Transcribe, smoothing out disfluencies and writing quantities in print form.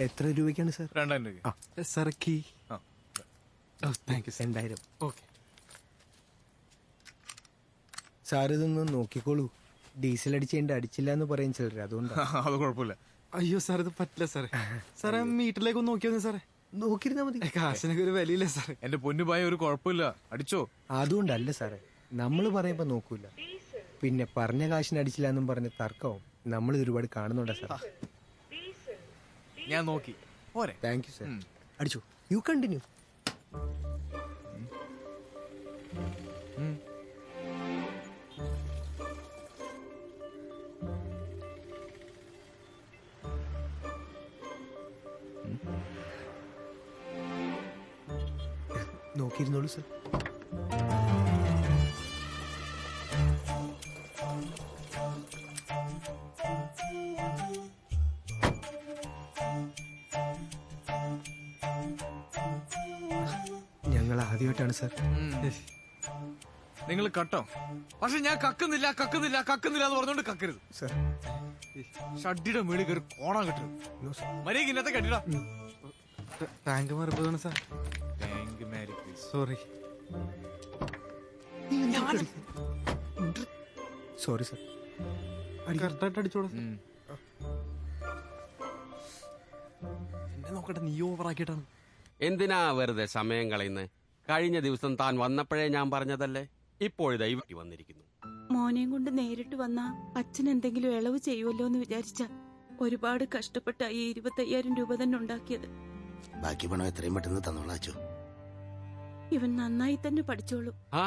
എത്ര രൂപയ്ക്കാണ് സാർ? 2000 രൂപ. Sir key. Thank you. 2000. Okay sir ഇതൊന്ന് നോക്കിക്കോളൂ. ഡീസൽ അടിച്ചേണ്ട അടിച്ചില്ല എന്ന് പറയും ചിലർ, അതുകൊണ്ടാണ്. അത് കുഴപ്പമില്ല. അയ്യോ സാർ ഇത് പറ്റില്ല സാറേ. സാറേ മീറ്ററിലേക്ക് ഒന്ന് നോക്കിയോ സാറേ. നോക്കിയിരുന്നാ മതി. കാശിനൊക്കെ ഒരു വിലയില്ല സാറേ. എന്റെ പൊന്നുപായ ഒരു കുഴപ്പമില്ല, അടിച്ചോ. അതുകൊണ്ടല്ല സാറേ, നമ്മൾ പറയുമ്പോ നോക്കൂല, പിന്നെ പറഞ്ഞ കാശിന് അടിച്ചില്ല എന്നും പറഞ്ഞ് തർക്കവും നമ്മൾ ഒരുപാട് കാണുന്നുണ്ടാ സാർ. ഞാൻ നോക്കി പോരെ. Thank you sir. അടിച്ചു. You continue. നോക്കിയിരുന്നോളൂ സാർ. ഞങ്ങൾ ആദ്യമായിട്ടാണ് സാർ. നിങ്ങൾ കട്ടോ, പക്ഷെ ഞാൻ കക്കുന്നില്ല എന്ന് പറഞ്ഞോണ്ട് കക്കരുത് സാർ. ഷഡിയുടെ മേളിൽ കയറി കോണാൻ കിട്ടരുത്. മര്യാദ ഇന്നത്തെ കെട്ടിടാ. ടാങ്ക് മറപ്പതാണ് സാർ. സോറി. Sorry sir. കറക്റ്റായിട്ട് അടിച്ചോളൂ. എന്നെ നോക്കട്ടെ, നീ ഓവറാക്കിയിട്ടാണ്. എന്തിനാ വെറുതെ സമയം കളയുന്നത്? കഴിഞ്ഞ ദിവസം താൻ വന്നപ്പോഴേ ഞാൻ പറഞ്ഞതല്ലേ. ഇപ്പോഴിതാ ഇവിടെ വന്നിരിക്കുന്നു. മോനെയും കൊണ്ട് നേരിട്ട് വന്നാ അച്ഛൻ എന്തെങ്കിലും ഇളവ് ചെയ്യുമല്ലോ എന്ന് വിചാരിച്ച ഒരുപാട് കഷ്ടപ്പെട്ട ഈ 25,000 രൂപ തന്നെ ഉണ്ടാക്കിയത്. ബാക്കി പണം എത്രയും പെട്ടെന്ന് തന്നോളാച്ചോ. ഇവൻ നന്നായി തന്നെ പഠിച്ചോളൂ. ആ